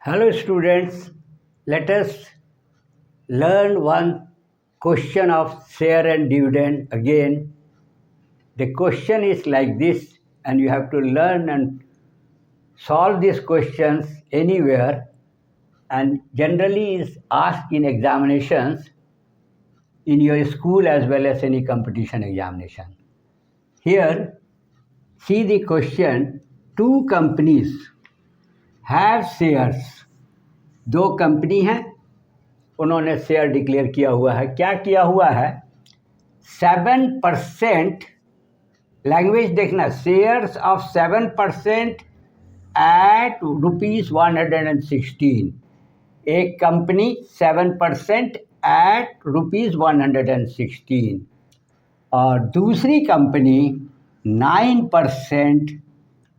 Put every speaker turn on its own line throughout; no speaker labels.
Hello students, let us learn one question of share and dividend again. The question is like this and you have to learn and solve these questions anywhere and generally is asked in examinations in your school as well as any competition examination. Here, see the question, two companies have shares. दो company हैं, उन्होंने share declare किया हुआ है. क्या किया हुआ है? 7%, लैंग्वेज देखना, शेयर्स ऑफ 7% एट ₹116. एक कंपनी 7% एट ₹116 और दूसरी कंपनी 9%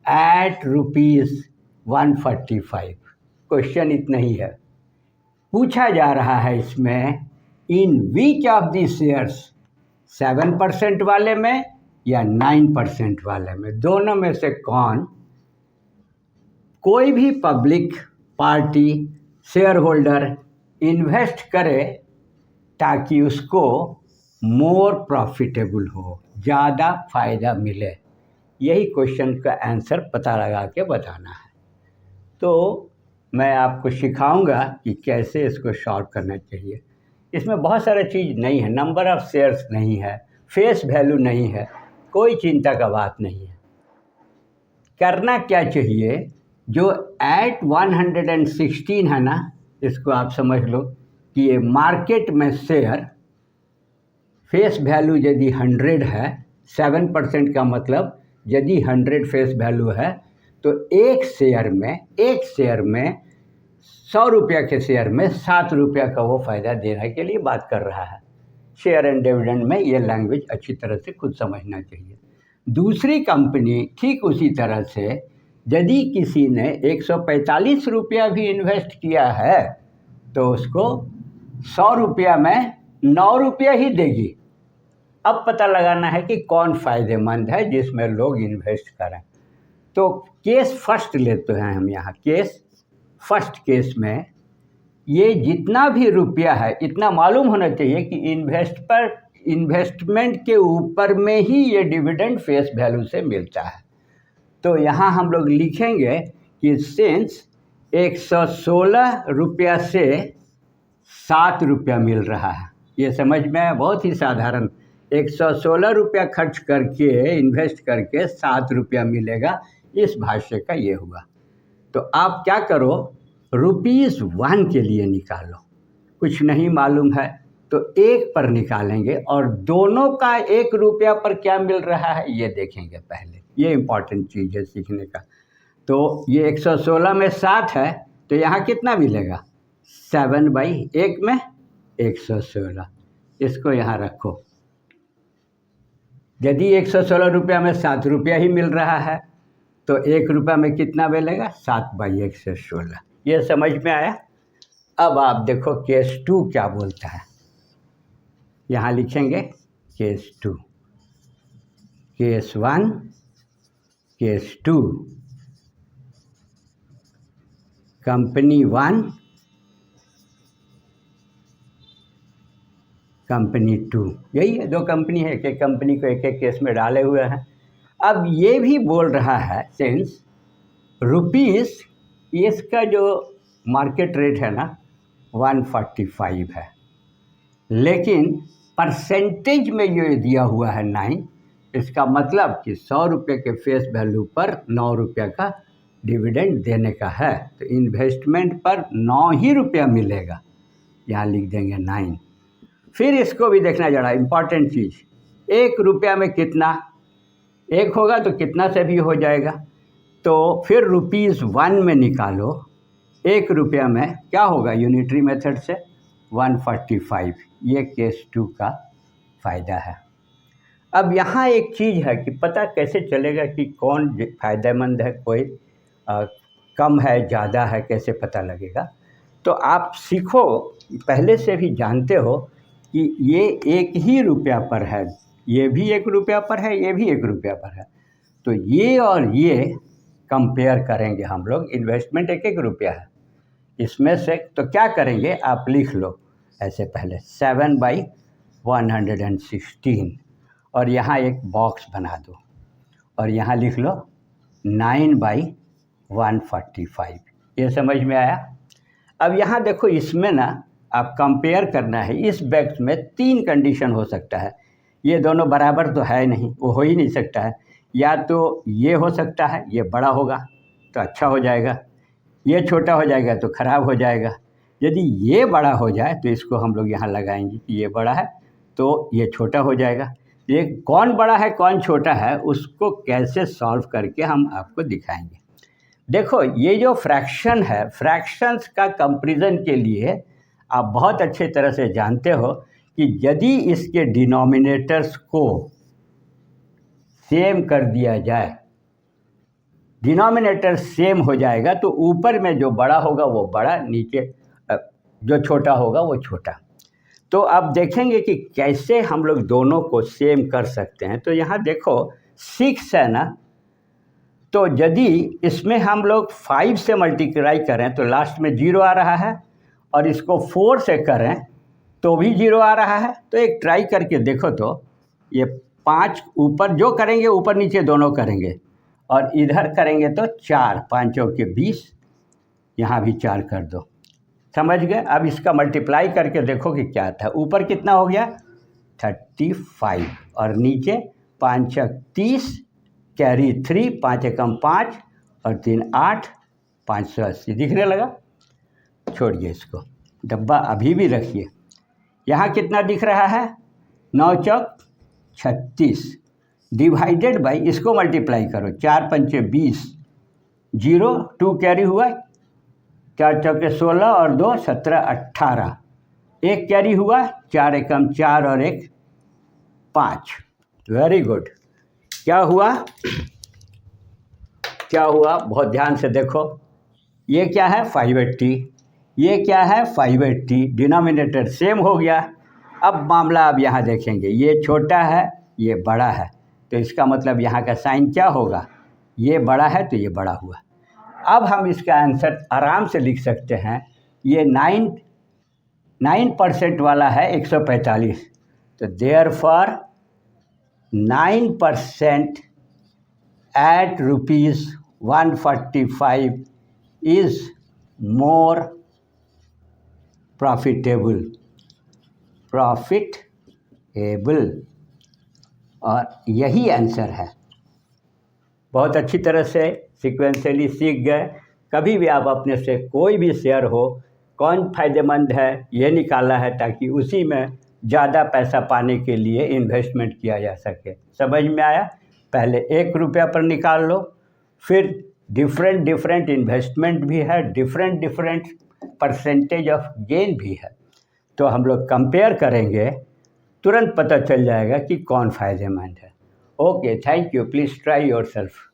एट ₹145. क्वेश्चन इतना ही है. पूछा जा रहा है इसमें इन विच ऑफ दी शेयर्स, 7% वाले में या 9% वाले में, दोनों में से कौन, कोई भी public party share holder invest करे ताकि उसको मोर प्रॉफिटेबल हो, ज़्यादा फायदा मिले. यही क्वेश्चन का आंसर पता लगा के बताना है. तो मैं आपको सिखाऊंगा कि कैसे इसको सॉल्व करना चाहिए. इसमें बहुत सारा चीज़ नहीं है, नंबर ऑफ़ शेयर्स नहीं है, फेस वैल्यू नहीं है, कोई चिंता का बात नहीं है. करना क्या चाहिए, जो एट 116 है ना, इसको आप समझ लो कि ये मार्केट में शेयर फेस वैल्यू यदि 100 है, 7% का मतलब यदि 100 फेस वैल्यू है तो एक शेयर में 100 रुपया के शेयर में 7 रुपया का वो फ़ायदा देने के लिए बात कर रहा है. शेयर एंड डिविडेंड में ये लैंग्वेज अच्छी तरह से खुद समझना चाहिए. दूसरी कंपनी ठीक उसी तरह से, यदि किसी ने 145 रुपया भी इन्वेस्ट किया है तो उसको 100 रुपया में 9 रुपया ही देगी. अब पता लगाना है कि कौन फ़ायदेमंद है जिसमें लोग इन्वेस्ट करें. तो केस फर्स्ट लेते हैं हम यहाँ. फर्स्ट केस में ये जितना भी रुपया है, इतना मालूम होना चाहिए कि इन्वेस्टमेंट के ऊपर में ही ये डिविडेंड फेस वैल्यू से मिलता है. तो यहाँ हम लोग लिखेंगे कि सिंस 116 रुपया से 7 रुपया मिल रहा है. ये समझ में बहुत ही साधारण, 116 रुपया खर्च करके इन्वेस्ट करके 7 रुपया मिलेगा, इस भाष्य का ये हुआ. तो आप क्या करो, ₹1 के लिए निकालो. कुछ नहीं मालूम है तो एक पर निकालेंगे और दोनों का 1 रुपया पर क्या मिल रहा है ये देखेंगे पहले. ये इम्पॉर्टेंट चीज़ है सीखने का. तो ये 116 में 7 है तो यहाँ कितना मिलेगा, 7/1 में 116. इसको यहाँ रखो. यदि 116 रुपया में 7 रुपया ही मिल रहा है तो 1 रुपया में कितना मिलेगा, 7/116. ये समझ में आया. अब आप देखो केस 2 क्या बोलता है. यहाँ लिखेंगे case 2, case 1, case 2, company 1, company 2. यही है, दो कंपनी है, एक कंपनी को एक केस में डाले हुए हैं. अब ये भी बोल रहा है सिंस रुपीस, इसका जो मार्केट रेट है ना 145 है, लेकिन परसेंटेज में ये दिया हुआ है 9. इसका मतलब कि 100 रुपये के फेस वैल्यू पर 9 रुपया का डिविडेंड देने का है. तो इन्वेस्टमेंट पर 9 ही रुपया मिलेगा, यहाँ लिख देंगे 9. फिर इसको भी देखना जरा, इम्पॉर्टेंट चीज़, 1 रुपया में कितना, 1 होगा तो कितना से भी हो जाएगा. तो फिर ₹1 में निकालो, 1 रुपया में क्या होगा यूनिटरी मेथड से 145. ये केस 2 का फ़ायदा है. अब यहाँ एक चीज़ है कि पता कैसे चलेगा कि कौन फ़ायदेमंद है, कोई कम है ज़्यादा है, कैसे पता लगेगा. तो आप सीखो, पहले से भी जानते हो कि ये 1 ही रुपया पर है, ये भी 1 रुपया पर है, ये भी 1 रुपया पर है. तो ये और ये कंपेयर करेंगे हम लोग. इन्वेस्टमेंट 1 रुपया है, इसमें से तो क्या करेंगे आप लिख लो ऐसे पहले 7/116 और यहाँ एक बॉक्स बना दो और यहाँ लिख लो 9/145। ये समझ में आया। अब यहाँ देखो इसमें ना आप कंपेयर करना है, इस बैग्स में 3 कंडीशन हो सकता है। ये दोनों बराबर तो है नहीं, वो हो ही नहीं सकता है। या तो ये हो सकता है, ये बड़ा होगा तो अच्छा हो जाएगा, ये छोटा हो जाएगा तो ख़राब हो जाएगा। यदि ये बड़ा हो जाए तो इसको हम लोग यहाँ लगाएंगे कि ये बड़ा है तो ये छोटा हो जाएगा। ये कौन बड़ा है कौन छोटा है उसको कैसे सॉल्व करके हम आपको दिखाएंगे। देखो ये जो फ्रैक्शन है, फ्रैक्शंस का कंपैरिजन के लिए आप बहुत अच्छे तरह से जानते हो कि यदि इसके डिनोमिनेटर्स को सेम कर दिया जाए, डिनोमिनेटर सेम हो जाएगा तो ऊपर में जो बड़ा होगा वो बड़ा, नीचे जो छोटा होगा वो छोटा। तो अब देखेंगे कि कैसे हम लोग दोनों को सेम कर सकते हैं। तो यहाँ देखो 6 है ना, तो यदि इसमें हम लोग 5 से मल्टीप्लाई करें तो लास्ट में 0 आ रहा है, और इसको 4 से करें तो भी 0 आ रहा है। तो एक ट्राई करके देखो, तो ये 5 ऊपर जो करेंगे ऊपर नीचे दोनों करेंगे, और इधर करेंगे तो 4, 5 चौके 20, यहाँ भी 4 कर दो। समझ गए। अब इसका मल्टीप्लाई करके देखो कि क्या था। ऊपर कितना हो गया 35 और नीचे 5 छक 30 कैरी 3, 5 एकम 5 और 3 8, 580 दिखने लगा। छोड़िए इसको, डब्बा अभी भी रखिए। यहाँ कितना दिख रहा है 9 चौक 36 डिवाइडेड बाई, इसको मल्टीप्लाई करो, 4 पंचे 20, 0 2 कैरी हुआ, 4 चौके 16 और 2 17 18, 1 कैरी हुआ, 4 एकम 4 और 1 5। Very good. क्या हुआ क्या हुआ, बहुत ध्यान से देखो। ये क्या है 580, ये क्या है 580, डिनोमिनेटर सेम हो गया। अब मामला अब यहाँ देखेंगे, ये छोटा है ये बड़ा है, तो इसका मतलब यहाँ का साइन क्या होगा, ये बड़ा है तो ये बड़ा हुआ। अब हम इसका आंसर आराम से लिख सकते हैं। ये 9% वाला है 145, तो therefore 9% at ₹145 is more profitable, और यही आंसर है। बहुत अच्छी तरह से सीक्वेंशियली सीख गए। कभी भी आप अपने से कोई भी शेयर हो, कौन फ़ायदेमंद है ये निकाला है, ताकि उसी में ज़्यादा पैसा पाने के लिए इन्वेस्टमेंट किया जा सके। समझ में आया। पहले 1 रुपया पर निकाल लो, फिर डिफरेंट इन्वेस्टमेंट भी है, डिफरेंट परसेंटेज ऑफ गेन भी है। तो हम लोग कंपेयर करेंगे, तुरंत पता चल जाएगा कि कौन फ़ायदेमंद है। Okay, thank you, please try yourself.